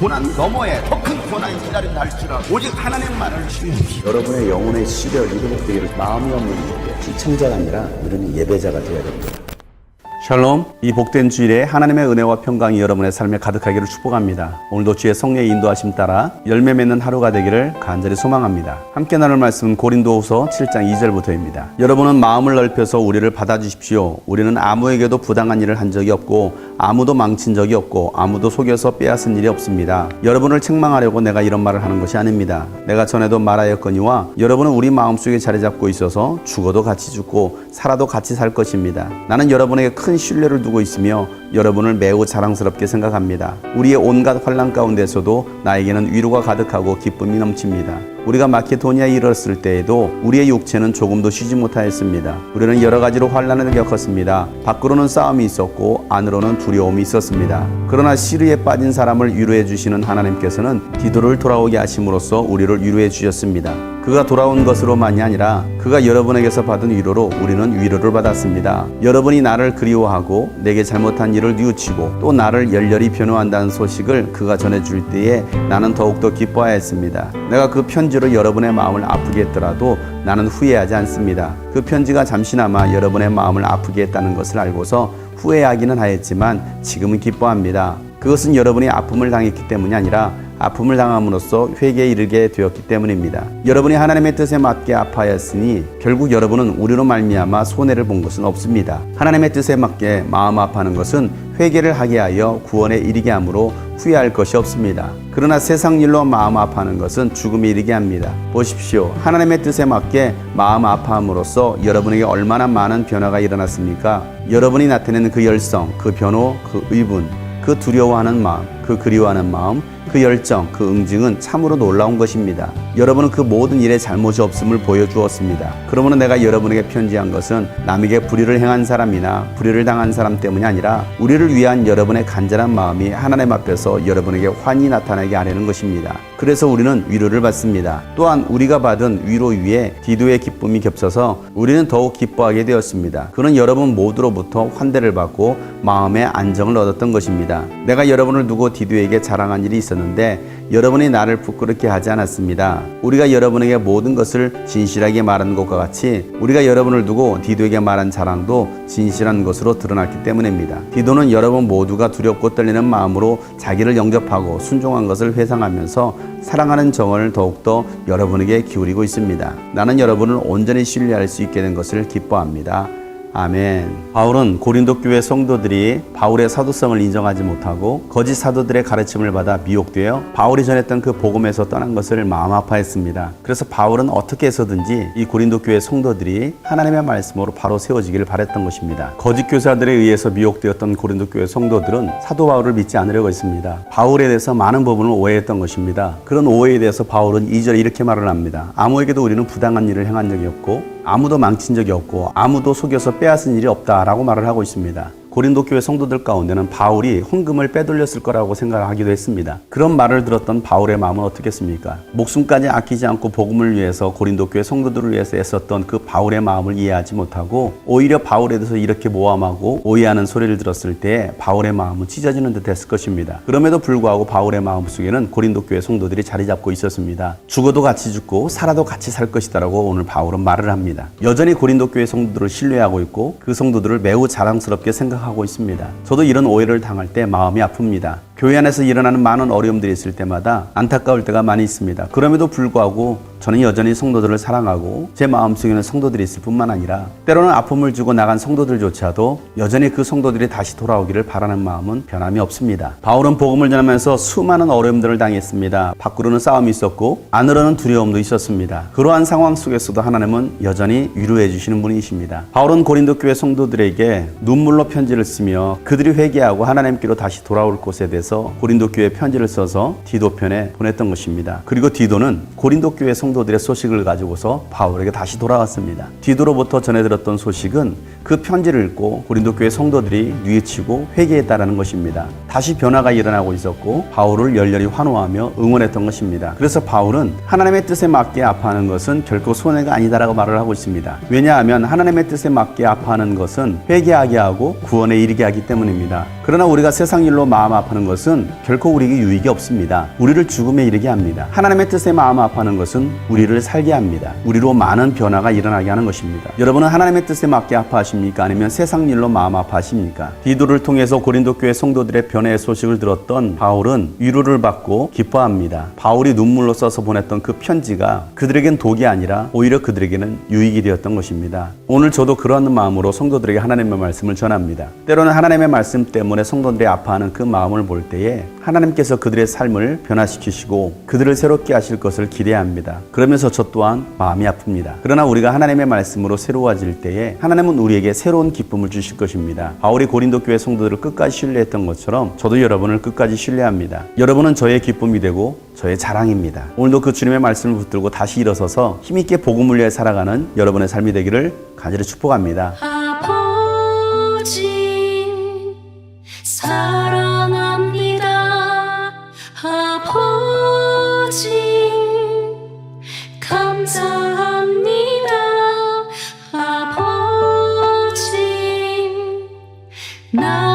고난 너머에 더 큰 고난이 기다린다 할지라도 오직 하나님만을 신뢰하십시오. 여러분의 영혼의 시력이 회복되기를 마음이 없는 시청자가 아니라 우리는 예배자가 되어야 됩니다. 샬롬, 이 복된 주일에 하나님의 은혜와 평강이 여러분의 삶에 가득하기를 축복합니다. 오늘도 주의 성령의 인도하심 따라 열매 맺는 하루가 되기를 간절히 소망합니다. 함께 나눌 말씀은 고린도후서 7장 2절부터입니다. 여러분은 마음을 넓혀서 우리를 받아주십시오. 우리는 아무에게도 부당한 일을 한 적이 없고 아무도 망친 적이 없고 아무도 속여서 빼앗은 일이 없습니다. 여러분을 책망하려고 내가 이런 말을 하는 것이 아닙니다. 내가 전에도 말하였거니와 여러분은 우리 마음속에 자리 잡고 있어서 죽어도 같이 죽고 살아도 같이 살 것입니다. 나는 여러분에게 큰 신뢰를 두고 있으며 여러분을 매우 자랑스럽게 생각합니다. 우리의 온갖 환난 가운데서도 나에게는 위로가 가득하고 기쁨이 넘칩니다. 우리가 마케도니아에 이르렀을 때에도 우리의 육체는 조금도 쉬지 못하였습니다. 우리는 여러 가지로 환난을 겪었습니다. 밖으로는 싸움이 있었고 안으로는 두려움이 있었습니다. 그러나 시르에 빠진 사람을 위로해 주시는 하나님께서는 디도를 돌아오게 하심으로써 우리를 위로해 주셨습니다. 그가 돌아온 것으로만이 아니라 그가 여러분에게서 받은 위로로 우리는 위로를 받았습니다. 여러분이 나를 그리워하고 내게 잘못한 일을 뉘우치고 또 나를 열렬히 변호한다는 소식을 그가 전해줄 때에 나는 더욱더 기뻐하였습니다. 내가 그 편지로 여러분의 마음을 아프게 했더라도 나는 후회하지 않습니다. 그 편지가 잠시나마 여러분의 마음을 아프게 했다는 것을 알고서 후회하기는 하였지만 지금은 기뻐합니다. 그것은 여러분이 아픔을 당했기 때문이 아니라 아픔을 당함으로써 회개에 이르게 되었기 때문입니다. 여러분이 하나님의 뜻에 맞게 아파하였으니 결국 여러분은 우리로 말미암아 손해를 본 것은 없습니다. 하나님의 뜻에 맞게 마음 아파하는 것은 회개를 하게 하여 구원에 이르게 하므로 후회할 것이 없습니다. 그러나 세상 일로 마음 아파하는 것은 죽음에 이르게 합니다. 보십시오. 하나님의 뜻에 맞게 마음 아파함으로써 여러분에게 얼마나 많은 변화가 일어났습니까? 여러분이 나타내는 그 열성, 그 변호, 그 의분, 그 두려워하는 마음, 그 그리워하는 마음, 그 열정, 그 응징은 참으로 놀라운 것입니다. 여러분은 그 모든 일에 잘못이 없음을 보여주었습니다. 그러므로 내가 여러분에게 편지한 것은 남에게 불의를 행한 사람이나 불의를 당한 사람 때문이 아니라 우리를 위한 여러분의 간절한 마음이 하나님 앞에서 여러분에게 환히 나타나게 하려는 것입니다. 그래서 우리는 위로를 받습니다. 또한 우리가 받은 위로 위에 디도의 기쁨이 겹쳐서 우리는 더욱 기뻐하게 되었습니다. 그는 여러분 모두로부터 환대를 받고 마음의 안정을 얻었던 것입니다. 내가 여러분을 두고 디도에게 자랑한 일이 있었는데 여러분이 나를 부끄럽게 하지 않았습니다. 우리가 여러분에게 모든 것을 진실하게 말한 것과 같이 우리가 여러분을 두고 디도에게 말한 자랑도 진실한 것으로 드러났기 때문입니다. 디도는 여러분 모두가 두렵고 떨리는 마음으로 자기를 영접하고 순종한 것을 회상하면서 사랑하는 정을 더욱더 여러분에게 기울이고 있습니다. 나는 여러분을 온전히 신뢰할 수 있게 된 것을 기뻐합니다. 아멘. 바울은 고린도 교회 성도들이 바울의 사도성을 인정하지 못하고 거짓 사도들의 가르침을 받아 미혹되어 바울이 전했던 그 복음에서 떠난 것을 마음 아파했습니다. 그래서 바울은 어떻게 해서든지 이 고린도 교회 성도들이 하나님의 말씀으로 바로 세워지기를 바랬던 것입니다. 거짓 교사들에 의해서 미혹되었던 고린도 교회 성도들은 사도 바울을 믿지 않으려고 했습니다. 바울에 대해서 많은 부분을 오해했던 것입니다. 그런 오해에 대해서 바울은 2절에 이렇게 말을 합니다. 아무에게도 우리는 부당한 일을 행한 적이 없고 아무도 망친 적이 없고 아무도 속여서 빼앗은 일이 없다라고 말을 하고 있습니다. 고린도 교회 성도들 가운데는 바울이 헌금을 빼돌렸을 거라고 생각하기도 했습니다. 그런 말을 들었던 바울의 마음은 어떻겠습니까? 목숨까지 아끼지 않고 복음을 위해서 고린도 교회 성도들을 위해서 애썼던 그 바울의 마음을 이해하지 못하고 오히려 바울에 대해서 이렇게 모함하고 오해하는 소리를 들었을 때 바울의 마음은 찢어지는 듯 했을 것입니다. 그럼에도 불구하고 바울의 마음속에는 고린도 교회 성도들이 자리 잡고 있었습니다. 죽어도 같이 죽고 살아도 같이 살 것이다라고 오늘 바울은 말을 합니다. 여전히 고린도 교회 성도들을 신뢰하고 있고 그 성도들을 매우 자랑스럽게 생각하고 있습니다. 저도 이런 오해를 당할 때 마음이 아픕니다. 교회 안에서 일어나는 많은 어려움들이 있을 때마다 안타까울 때가 많이 있습니다. 그럼에도 불구하고 저는 여전히 성도들을 사랑하고 제 마음속에는 성도들이 있을 뿐만 아니라 때로는 아픔을 주고 나간 성도들조차도 여전히 그 성도들이 다시 돌아오기를 바라는 마음은 변함이 없습니다. 바울은 복음을 전하면서 수많은 어려움들을 당했습니다. 밖으로는 싸움이 있었고 안으로는 두려움도 있었습니다. 그러한 상황 속에서도 하나님은 여전히 위로해 주시는 분이십니다. 바울은 고린도 교회 성도들에게 눈물로 편지를 쓰며 그들이 회개하고 하나님께로 다시 돌아올 곳에 대해서 고린도 교회에 편지를 써서 디도 편에 보냈던 것입니다. 그리고 디도는 고린도 교회 성도들의 소식을 가지고서 바울에게 다시 돌아왔습니다. 디도로부터 전해 들었던 소식은 그 편지를 읽고 고린도 교회 성도들이 뉘우치고 회개했다라는 것입니다. 다시 변화가 일어나고 있었고 바울을 열렬히 환호하며 응원했던 것입니다. 그래서 바울은 하나님의 뜻에 맞게 아파하는 것은 결코 손해가 아니다라고 말을 하고 있습니다. 왜냐하면 하나님의 뜻에 맞게 아파하는 것은 회개하게 하고 구원에 이르게 하기 때문입니다. 그러나 우리가 세상 일로 마음 아파하는 것은 결코 우리에게 유익이 없습니다. 우리를 죽음에 이르게 합니다. 하나님의 뜻에 마음 아파하는 것은 우리를 살게 합니다. 우리로 많은 변화가 일어나게 하는 것입니다. 여러분은 하나님의 뜻에 맞게 아파하십니까? 아니면 세상 일로 마음 아파하십니까? 디도를 통해서 고린도 교회 성도들의 변화의 소식을 들었던 바울은 위로를 받고 기뻐합니다. 바울이 눈물로 써서 보냈던 그 편지가 그들에겐 독이 아니라 오히려 그들에게는 유익이 되었던 것입니다. 오늘 저도 그러한 마음으로 성도들에게 하나님의 말씀을 전합니다. 때로는 하나님의 말씀 때문에 성도들이 아파하는 그 마음을 볼 때에 하나님께서 그들의 삶을 변화시키시고 그들을 새롭게 하실 것을 기대합니다. 그러면서 저 또한 마음이 아픕니다. 그러나 우리가 하나님의 말씀으로 새로워질 때에 하나님은 우리에게 새로운 기쁨을 주실 것입니다. 바울이 고린도 교회 성도들을 끝까지 신뢰했던 것처럼 저도 여러분을 끝까지 신뢰합니다. 여러분은 저의 기쁨이 되고 저의 자랑입니다. 오늘도 그 주님의 말씀을 붙들고 다시 일어서서 힘있게 복음을 위해 살아가는 여러분의 삶이 되기를 간절히 축복합니다. 아버지 사랑합니다. 아버지 감사합니다. 아버지 나